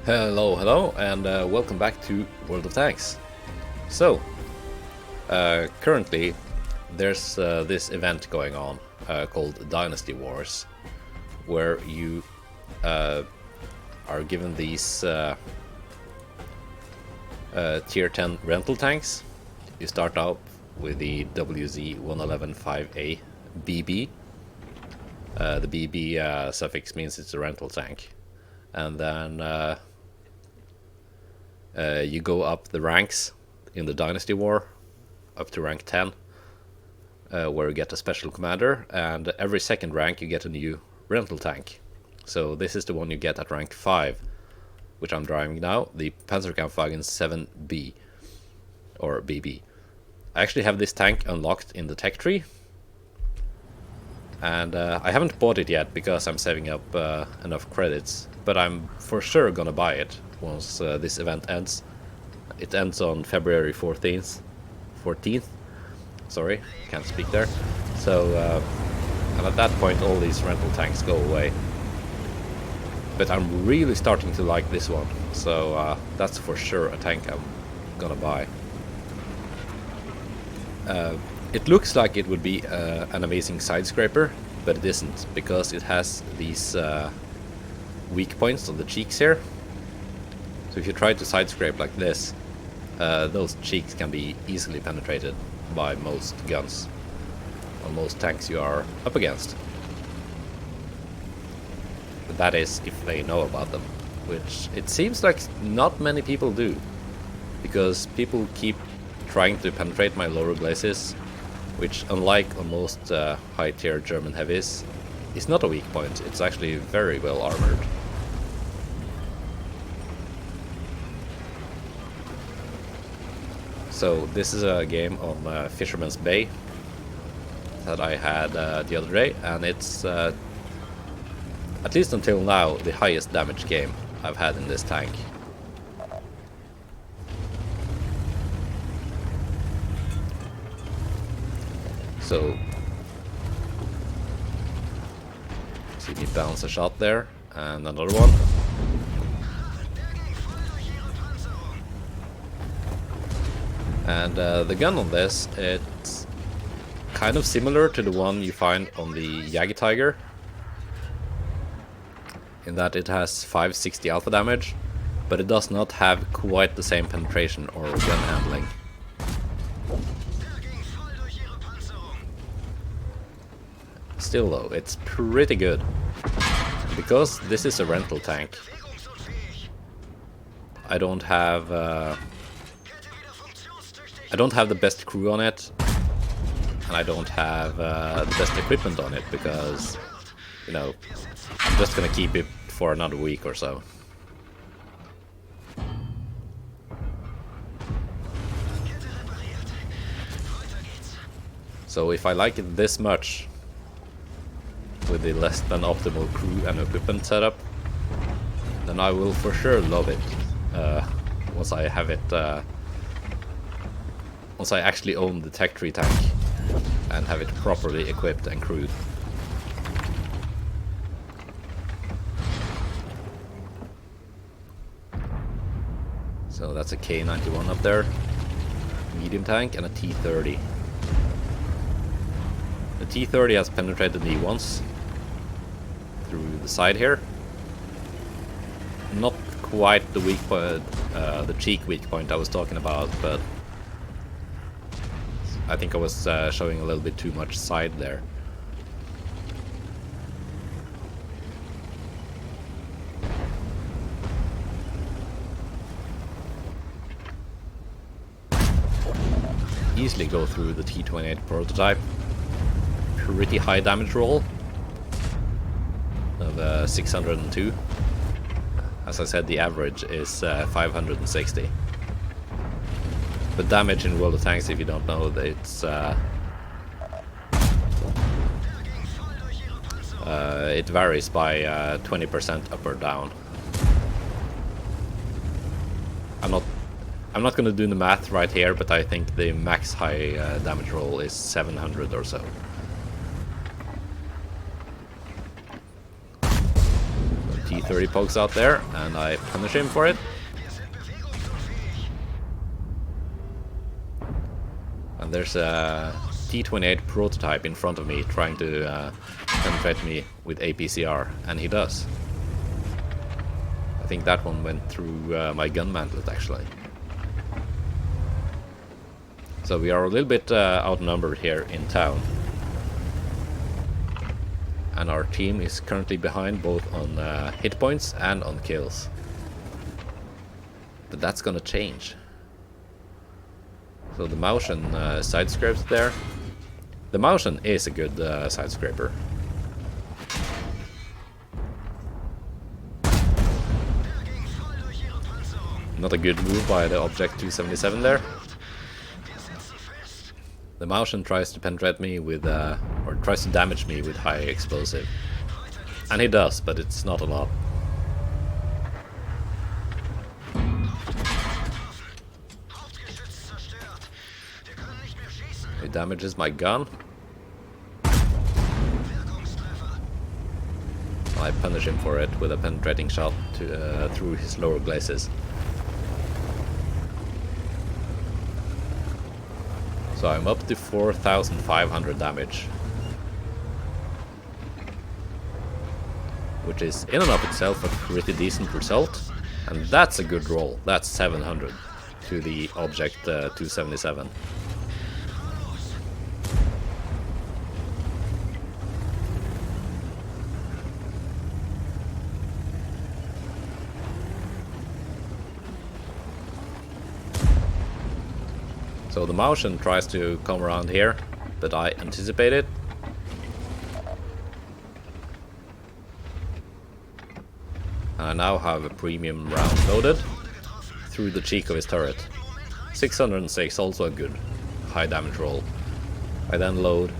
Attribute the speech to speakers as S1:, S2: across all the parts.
S1: Hello, and welcome back to World of Tanks. So, currently, there's this event going on called Dynasty Wars, where you are given these tier 10 rental tanks. You start out with the WZ-111 5A BB. The BB suffix means it's a rental tank. And then you go up the ranks in the Dynasty War, up to rank 10, where you get a special commander, and every second rank you get a new rental tank. So this is the one you get at rank 5, which I'm driving now, the Panzerkampfwagen VII BB, or BB. I actually have this tank unlocked in the tech tree, and I haven't bought it yet because I'm saving up enough credits, but I'm for sure gonna buy it once this event ends. It ends on February 14th. Sorry, can't speak there. So, and at that point all these rental tanks go away. But I'm really starting to like this one, so that's for sure a tank I'm gonna buy. It looks like it would be an amazing side scraper, but it isn't, because it has these weak points on the cheeks here. So if you try to side scrape like this, those cheeks can be easily penetrated by most guns, or most tanks you are up against. But that is if they know about them, which it seems like not many people do, because people keep trying to penetrate my lower glacis, which, unlike on most high tier German heavies, is not a weak point. It's actually very well armored. So this is a game on Fisherman's Bay that I had the other day, and it's at least until now the highest damage game I've had in this tank. So, see me bounce a shot there, and another one. And the gun on this, it's kind of similar to the one you find on the Yagi Tiger, in that it has 560 alpha damage, but it does not have quite the same penetration or gun handling. Still though, it's pretty good. Because this is a rental tank, I don't have the best crew on it, and I don't have the best equipment on it, because, you know, I'm just gonna keep it for another week or so. So if I like it this much, with the less than optimal crew and equipment setup, then I will for sure love it once I have it. Once I actually own the tech tree tank and have it properly equipped and crewed. So that's a K91 up there, medium tank, and a T30. The T30 has penetrated me once through the side here. Not quite the weak point, the cheek weak point I was talking about, but I think I was showing a little bit too much side there. Easily go through the T28 prototype. Pretty high damage roll of 602. As I said, the average is 560. But damage in World of Tanks, if you don't know, it's it varies by 20% up or down. I'm not going to do the math right here, but I think the max high damage roll is 700 or so. T30 30 pokes out there, and I punish him for it. And there's a T-28 prototype in front of me trying to penetrate me with APCR, and he does. I think that one went through my gun mantlet actually. So we are a little bit outnumbered here in town. And our team is currently behind both on hit points and on kills. But that's gonna change. So the Mausen side scrapes there. The Mausen is a good side scraper. Not a good move by the Object 277 there. The Mausen tries to penetrate me with, or tries to damage me with high explosive. And he does, but it's not a lot. He damages my gun. I punish him for it with a penetrating shot through his lower glacis. So I'm up to 4,500 damage. Which is in and of itself a pretty decent result. And that's a good roll. That's 700 to the Object 277. So the Mausen tries to come around here, but I anticipate it. I now have a premium round loaded through the cheek of his turret. 606, also a good high damage roll. I then load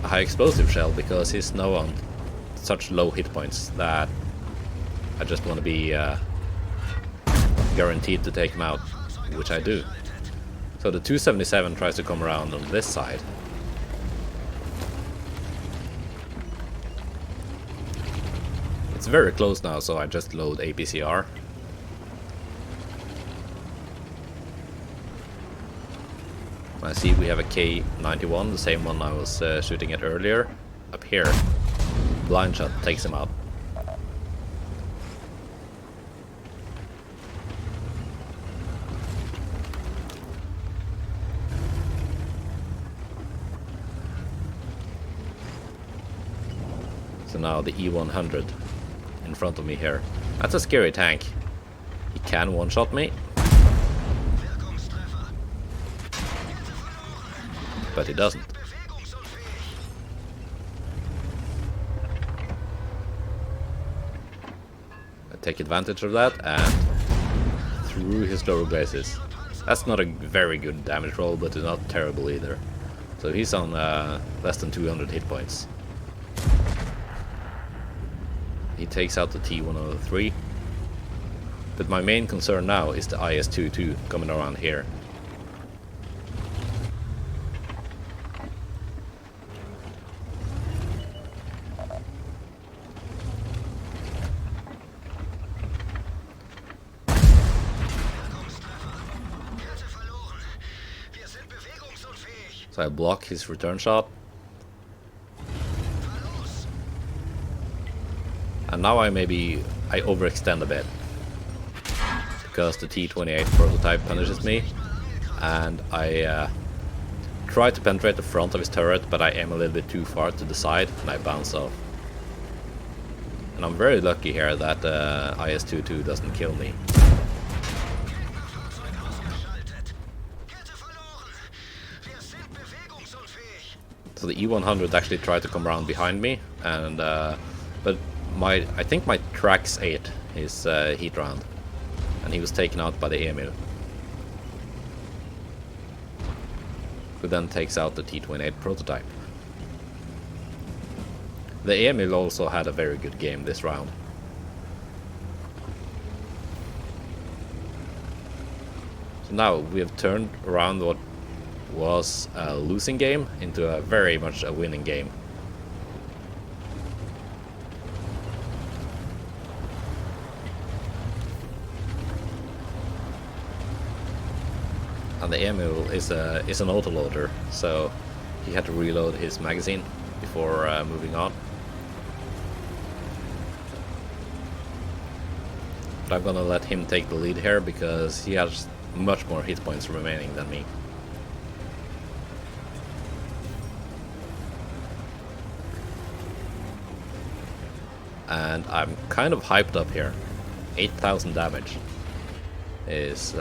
S1: a high explosive shell because he's now on such low hit points that I just want to be guaranteed to take him out, which I do. So the 277 tries to come around on this side. It's very close now, so I just load APCR. I see we have a K91, the same one I was shooting at earlier, up here. Blind shot takes him out. So now the E100 in front of me here. That's a scary tank. He can one-shot me. But he doesn't. I take advantage of that and through his lower glacis. That's not a very good damage roll, but it's not terrible either. So he's on less than 200 hit points. He takes out the T103. But my main concern now is the IS-22 coming around here. So I block his return shot. And now I overextend a bit. Because the T-28 prototype punishes me. And I try to penetrate the front of his turret, but I aim a little bit too far to the side and I bounce off. And I'm very lucky here that the IS-22 doesn't kill me. So the E100 actually tried to come around behind me, and but I think my tracks ate his heat round, and he was taken out by the EMU, who then takes out the T-28 prototype. The EMU also had a very good game this round. So now we have turned around what was a losing game into a very much a winning game. And the Emil is an autoloader, so he had to reload his magazine before moving on. But I'm gonna let him take the lead here because he has much more hit points remaining than me. And I'm kind of hyped up here. 8,000 damage is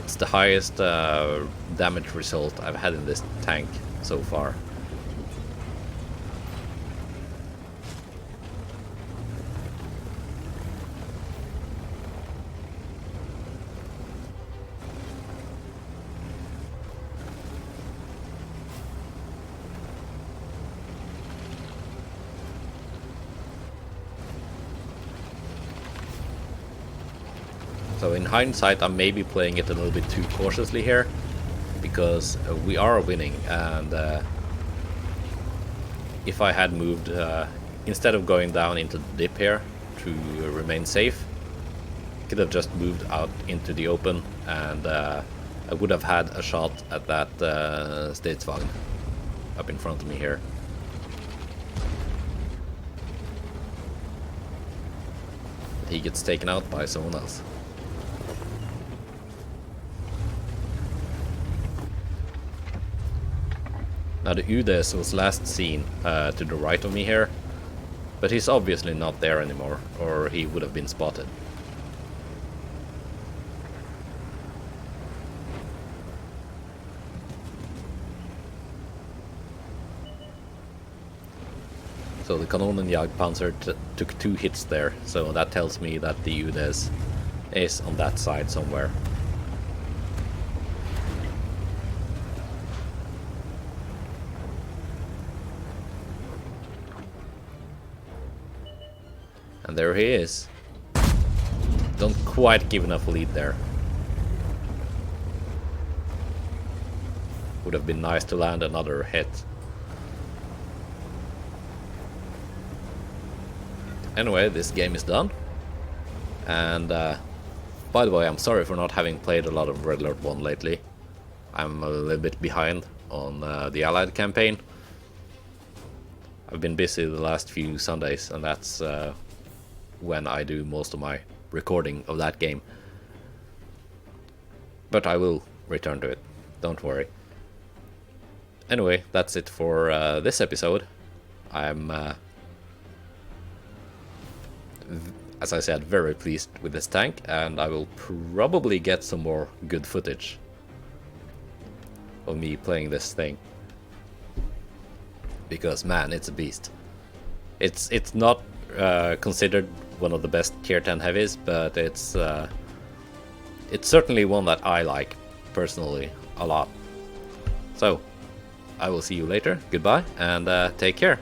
S1: it's the highest damage result I've had in this tank so far. So in hindsight, I may be playing it a little bit too cautiously here, because we are winning, and if I had moved, instead of going down into the dip here to remain safe, could have just moved out into the open, and I would have had a shot at that Stridsvagn up in front of me here. But he gets taken out by someone else. Now the Udes was last seen to the right of me here, but he's obviously not there anymore, or he would have been spotted. So the Kanonenjagdpanzer took 2 hits there, so that tells me that the Udes is on that side somewhere. And there he is. Don't quite give enough lead there. Would have been nice to land another hit. Anyway, this game is done. And by the way, I'm sorry for not having played a lot of Red Alert 1 lately. I'm a little bit behind on the Allied campaign. I've been busy the last few Sundays, and that's when I do most of my recording of that game. But I will return to it, don't worry. Anyway, that's it for this episode. I'm, as I said, very pleased with this tank, and I will probably get some more good footage of me playing this thing. Because man, it's a beast. It's not considered one of the best tier 10 heavies, but it's certainly one that I like personally a lot. So I will see you later. Goodbye and take care.